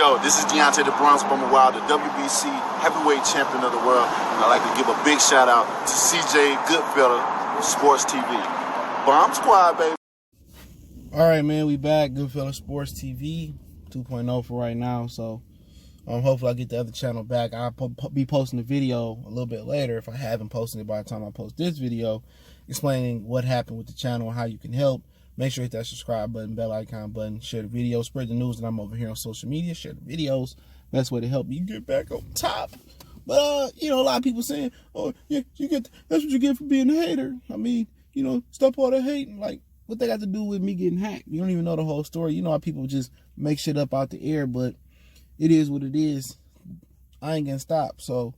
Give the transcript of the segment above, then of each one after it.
Yo, this is Deontay the Bronx Bummer Wild, the WBC heavyweight champion of the world. And I'd like to give a big shout out to CJ Goodfella of Sports TV. Bomb Squad, baby. All right, man, we back. Goodfella Sports TV 2.0 for right now. So hopefully I'll get the other channel back. I'll be posting the video a little bit later if I haven't posted it by the time I post this video, explaining what happened with the channel and how you can help. Make sure you hit that subscribe button, bell icon button, share the video, spread the news that I'm over here on social media, share the videos. Best way to help you get back on top. But, a lot of people saying, oh, yeah, that's what you get for being a hater. I mean, stop all that hating. Like, what they got to do with me getting hacked? You don't even know the whole story. You know how people just make shit up out the air, but it is what it is. I ain't gonna stop. So,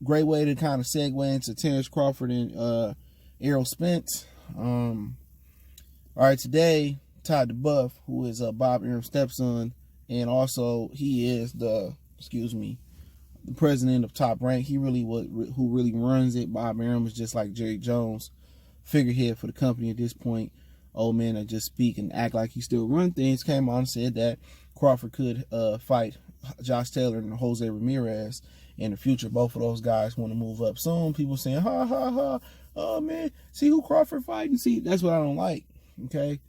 great way to kind of segue into Terence Crawford and Errol Spence. All right, today, Todd DeBuff, who is Bob Arum's stepson, and also he is the president of Top Rank. He who really runs it. Bob Arum is just like Jerry Jones, figurehead for the company at this point. Old man that just speak and act like he still run things. Came on and said that Crawford could fight Josh Taylor and Jose Ramirez in the future. Both of those guys want to move up soon. People saying, ha, ha, ha. Oh, man, see who Crawford fighting? See, that's what I don't like. Okay,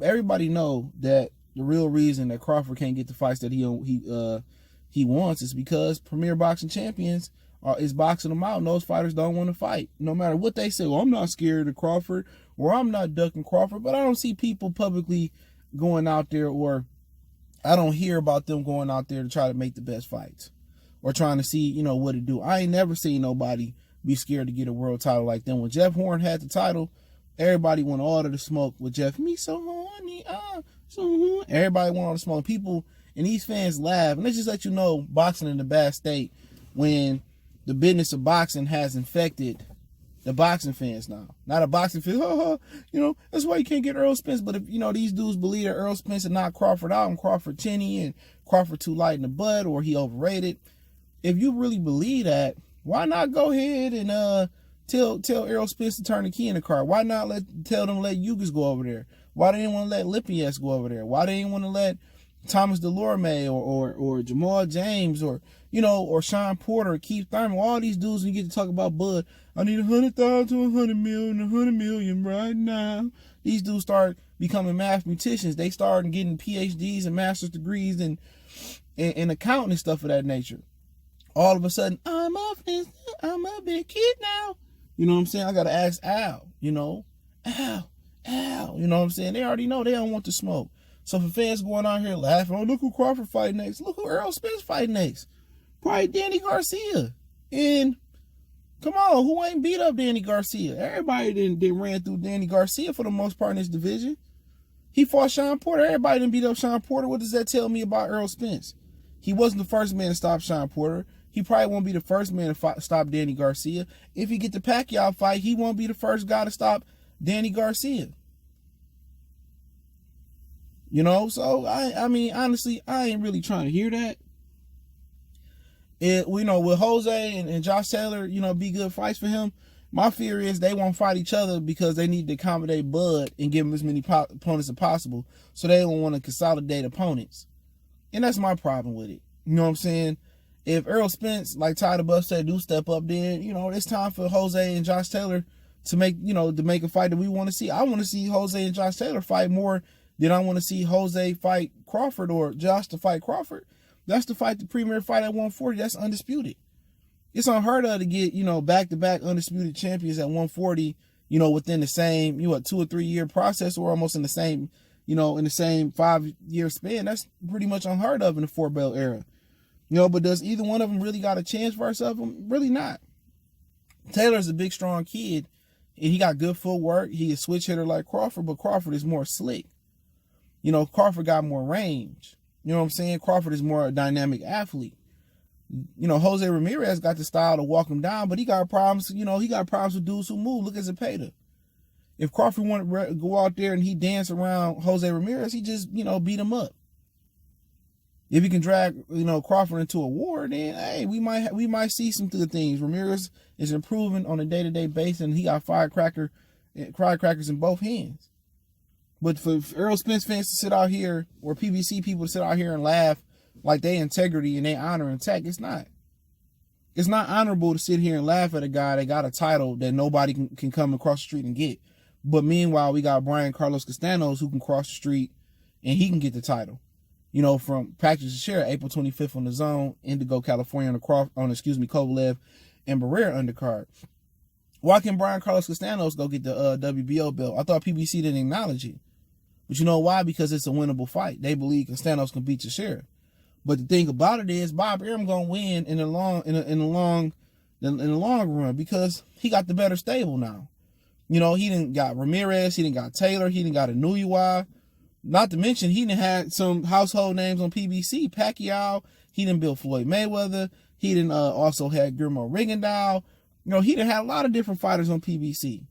everybody know that the real reason that Crawford can't get the fights that he wants is because Premier Boxing Champions is boxing them out, and those fighters don't want to fight. No matter what they say, well, I'm not scared of Crawford, or I'm not ducking Crawford, but I don't see people publicly going out there, or I don't hear about them going out there to try to make the best fights, or trying to see, what to do. I ain't never seen nobody be scared to get a world title like them. When Jeff Horn had the title, everybody wanted all of the smoke with Jeff. Me so horny, so horny. Everybody wanted all the smoke. People and these fans laugh. And they just let you know boxing in a bad state when the business of boxing has infected the boxing fans now. Not a boxing fan, that's why you can't get Errol Spence. But if, these dudes believe that Errol Spence and not Crawford out and Crawford tinny and Crawford too light in the bud or he overrated. If you really believe that, why not go ahead and Tell Errol Spence to turn the key in the car. Why not tell them to let Yugas go over there? Why they didn't want to let Lippias go over there? Why they didn't want to let Thomas Delorme or Jamal James or Sean Porter or Keith Thurman? All these dudes, when you get to talk about Bud, I need 100,000 to 100 million, 100 million right now. These dudes start becoming mathematicians. They start getting PhDs and master's degrees and accounting and stuff of that nature. All of a sudden, I'm a big kid now. You know what I'm saying? I got to ask Al, Al, you know what I'm saying? They already know they don't want the smoke. So for fans going out here laughing, oh, look who Crawford fight next. Look who Errol Spence fight next. Probably Danny Garcia. And come on, who ain't beat up Danny Garcia? Everybody didn't ran through Danny Garcia for the most part in this division. He fought Sean Porter. Everybody didn't beat up Sean Porter. What does that tell me about Errol Spence? He wasn't the first man to stop Sean Porter. He probably won't be the first man to stop Danny Garcia. If he get the Pacquiao fight, he won't be the first guy to stop Danny Garcia. So I mean, honestly, I ain't really trying to hear that. With Jose and Josh Taylor, be good fights for him. My fear is they won't fight each other because they need to accommodate Bud and give him as many opponents as possible. So they don't want to consolidate opponents. And that's my problem with it. You know what I'm saying? If Errol Spence, like Todd DeBuff said, do step up, then, it's time for Jose and Josh Taylor to make a fight that we want to see. I want to see Jose and Josh Taylor fight more than I want to see Jose fight Crawford or Josh to fight Crawford. That's the fight, the premier fight at 140. That's undisputed. It's unheard of to get, back-to-back undisputed champions at 140, within the same, 2 or 3 year process or almost in the same, in the same 5-year span. That's pretty much unheard of in the four-belt era. But does either one of them really got a chance versus them? Really not. Taylor's a big, strong kid, and he got good footwork. He a switch hitter like Crawford, but Crawford is more slick. Crawford got more range. You know what I'm saying? Crawford is more a dynamic athlete. Jose Ramirez got the style to walk him down, but he got problems. He got problems with dudes who move. Look at Zepeda. If Crawford wanted to go out there and he dance around Jose Ramirez, he just, beat him up. If he can drag, Crawford into a war, then hey, we might see some good things. Ramirez is improving on a day-to-day basis, and he got firecrackers in both hands. But for Errol Spence fans to sit out here, or PBC people to sit out here and laugh like their integrity and their honor intact. It's not. It's not honorable to sit here and laugh at a guy that got a title that nobody can come across the street and get. But meanwhile, we got Brian Carlos Castanos who can cross the street and he can get the title. You know, from Practice Share, April 25th on the Zone, Indigo, California on Kovalev and Barrera undercard. Why can Brian Carlos Castanos go get the WBO belt? I thought PBC didn't acknowledge it. But you know why? Because it's a winnable fight. They believe Castanos can beat Teixeira. But the thing about it is Bob Arum gonna win in the long run because he got the better stable now. You know, he didn't got Ramirez, he didn't got Taylor, he didn't got Inouye. Not to mention he didn't had some household names on PBC. Pacquiao, he didn't build Floyd Mayweather, he didn't also had Guillermo Rigondeaux. You know, he done had a lot of different fighters on PBC.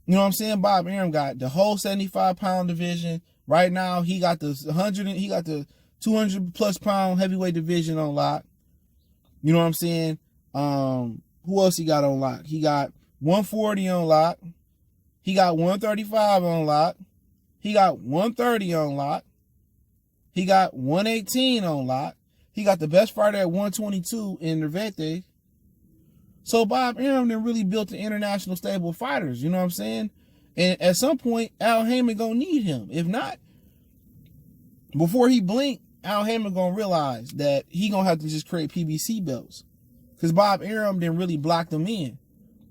You know what I'm saying? Bob Arum got the whole 75-pound division. Right now, he got the 200+ pound heavyweight division on lock. You know what I'm saying? Who else he got on lock? He got 140 on lock. He got 135 on lock. He got 130 on lock. He got 118 on lock. He got the best fighter at 122 in Nervete. So Bob Arum then really built an international stable of fighters, you know what I'm saying? And at some point, Al Haymon gonna need him. If not, before he blink, Al Haymon gonna realize that he gonna have to just create PBC belts. Because Bob Arum then really blocked them in.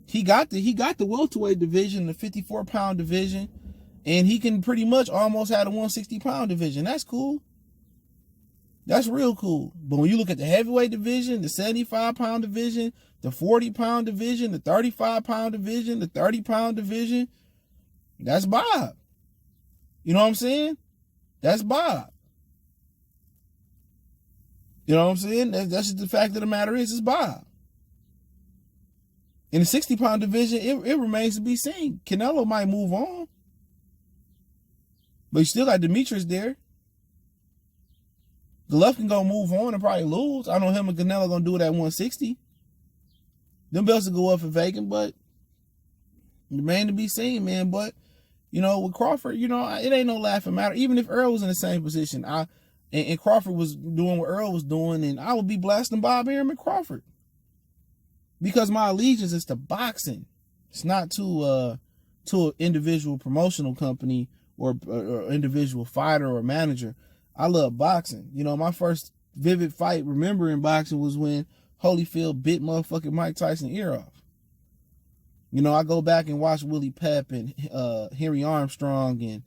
He got the welterweight division, the 54-pound division, and he can pretty much almost have a 160-pound division. That's cool. That's real cool. But when you look at the heavyweight division, the 75-pound division, the 40-pound division, the 35-pound division, the 30-pound division, that's Bob. You know what I'm saying? That's Bob. You know what I'm saying? That's just the fact of the matter is, it's Bob. In the 60-pound division, it remains to be seen. Canelo might move on. But you still got Demetrius there. Golovkin gonna move on and probably lose. I know him and Canelo gonna do it at 160. Them belts will go up for vacant, but remain to be seen, man. But, you know, with Crawford, you know, it ain't no laughing matter. Even if Earl was in the same position, and Crawford was doing what Earl was doing, and I would be blasting Bob Arum and Crawford. Because my allegiance is to boxing. It's not to an individual promotional company or individual fighter or manager. I love boxing. You know, my first vivid fight remembering boxing was when Holyfield bit motherfucking Mike Tyson's ear off. You know, I go back and watch Willie Pep and Henry Armstrong, and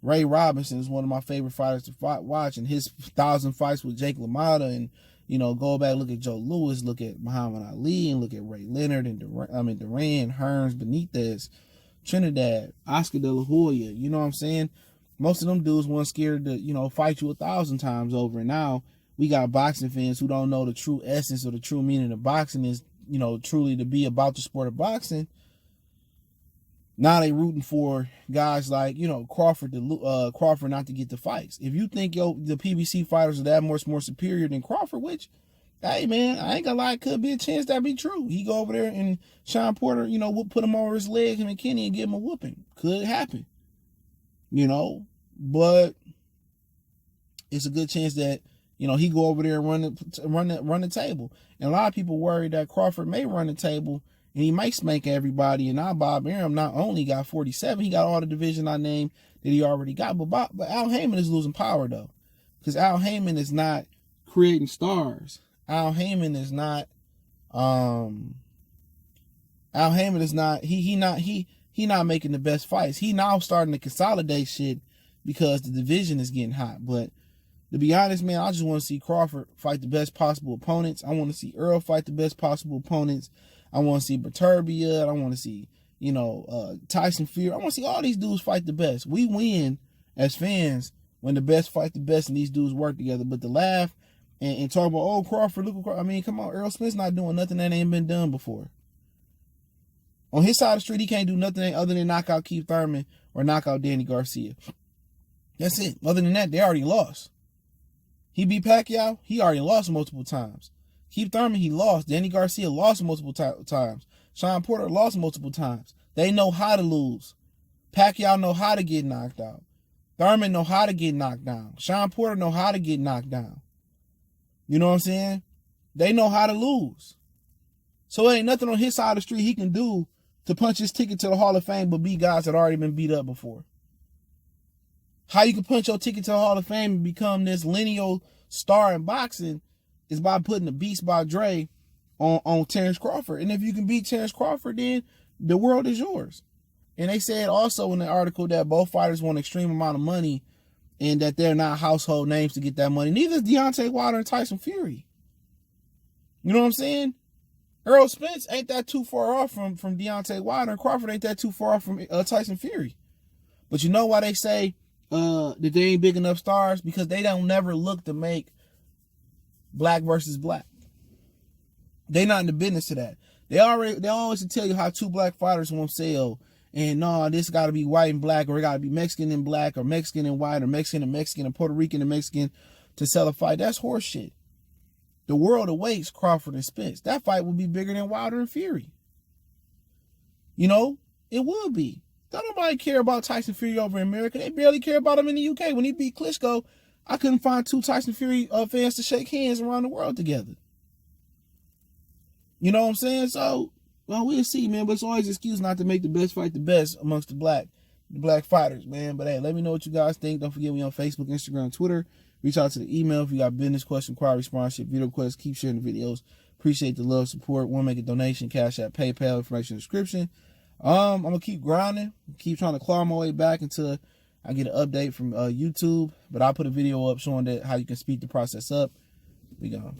Ray Robinson is one of my favorite fighters to watch, and his 1,000 fights with Jake LaMotta, and, you know, go back, look at Joe Louis, look at Muhammad Ali, and look at Ray Leonard and Duran, Hearns, Benitez, Trinidad, Oscar De La Hoya. You know what I'm saying? Most of them dudes weren't scared to, you know, fight you 1,000 times over. And now we got boxing fans who don't know the true essence or the true meaning of boxing is, you know, truly to be about the sport of boxing. Now they rooting for guys like, you know, Crawford not to get the fights. If you think the PBC fighters are that much more superior than Crawford, which, hey man, I ain't gonna lie, it could be a chance that be true. He go over there and Sean Porter, you know, put him over his leg, him and Kenny, and give him a whooping. Could happen, you know, but it's a good chance that, you know, he go over there and run the table. And a lot of people worry that Crawford may run the table and he might smack everybody. And now Bob Arum not only got 47, he got all the division I named that he already got. But Al Haymon is losing power though, because Al Haymon is not creating stars. Al Haymon is not. He not making the best fights. He now starting to consolidate shit because the division is getting hot. But to be honest, man, I just want to see Crawford fight the best possible opponents. I want to see Earl fight the best possible opponents. I want to see Beterbiev. I want to see, you know, Tyson Fury. I want to see all these dudes fight the best. We win as fans when the best fight the best and these dudes work together. But to laugh and talk about, oh, Crawford, look at Crawford. I mean, come on, Errol Spence not doing nothing that ain't been done before. On his side of the street, he can't do nothing other than knock out Keith Thurman or knock out Danny Garcia. That's it. Other than that, they already lost. He beat Pacquiao, he already lost multiple times. Keith Thurman, he lost. Danny Garcia lost multiple times. Sean Porter lost multiple times. They know how to lose. Pacquiao know how to get knocked out. Thurman know how to get knocked down. Sean Porter know how to get knocked down. You know what I'm saying? They know how to lose. So there ain't nothing on his side of the street he can do to punch his ticket to the Hall of Fame but beat guys that already been beat up before. How you can punch your ticket to the Hall of Fame and become this lineal star in boxing is by putting the Beast by Dre on Terence Crawford. And if you can beat Terence Crawford, then the world is yours. And they said also in the article that both fighters want an extreme amount of money and that they're not household names to get that money. Neither is Deontay Wilder and Tyson Fury. You know what I'm saying? Errol Spence ain't that too far off from Deontay Wilder, and Crawford ain't that too far off from Tyson Fury. But you know why they say that they ain't big enough stars? Because they don't never look to make black versus black. They not in the business of that. They always tell you how two black fighters won't sell. And no, this got to be white and black, or it got to be Mexican and black, or Mexican and white, or Mexican and Mexican, or Puerto Rican and Mexican to sell a fight. That's horseshit. The world awaits Crawford and Spence. That fight would be bigger than Wilder and Fury. You know, it would be. Don't nobody care about Tyson Fury over in America. They barely care about him in the UK. When he beat Klitschko, I couldn't find two Tyson Fury fans to shake hands around the world together. You know what I'm saying? So, well, we'll see, man. But it's always an excuse not to make the best fight the best amongst the black fighters, man. But hey, let me know what you guys think. Don't forget me on Facebook, Instagram, Twitter. Reach out to the email if you got business question, inquiry, sponsorship, video requests. Keep sharing the videos. Appreciate the love, support. Want to make a donation? Cash App, PayPal, information in the description. I'm gonna keep grinding, keep trying to claw my way back until I get an update from YouTube. But I'll put a video up showing that how you can speed the process up. We go.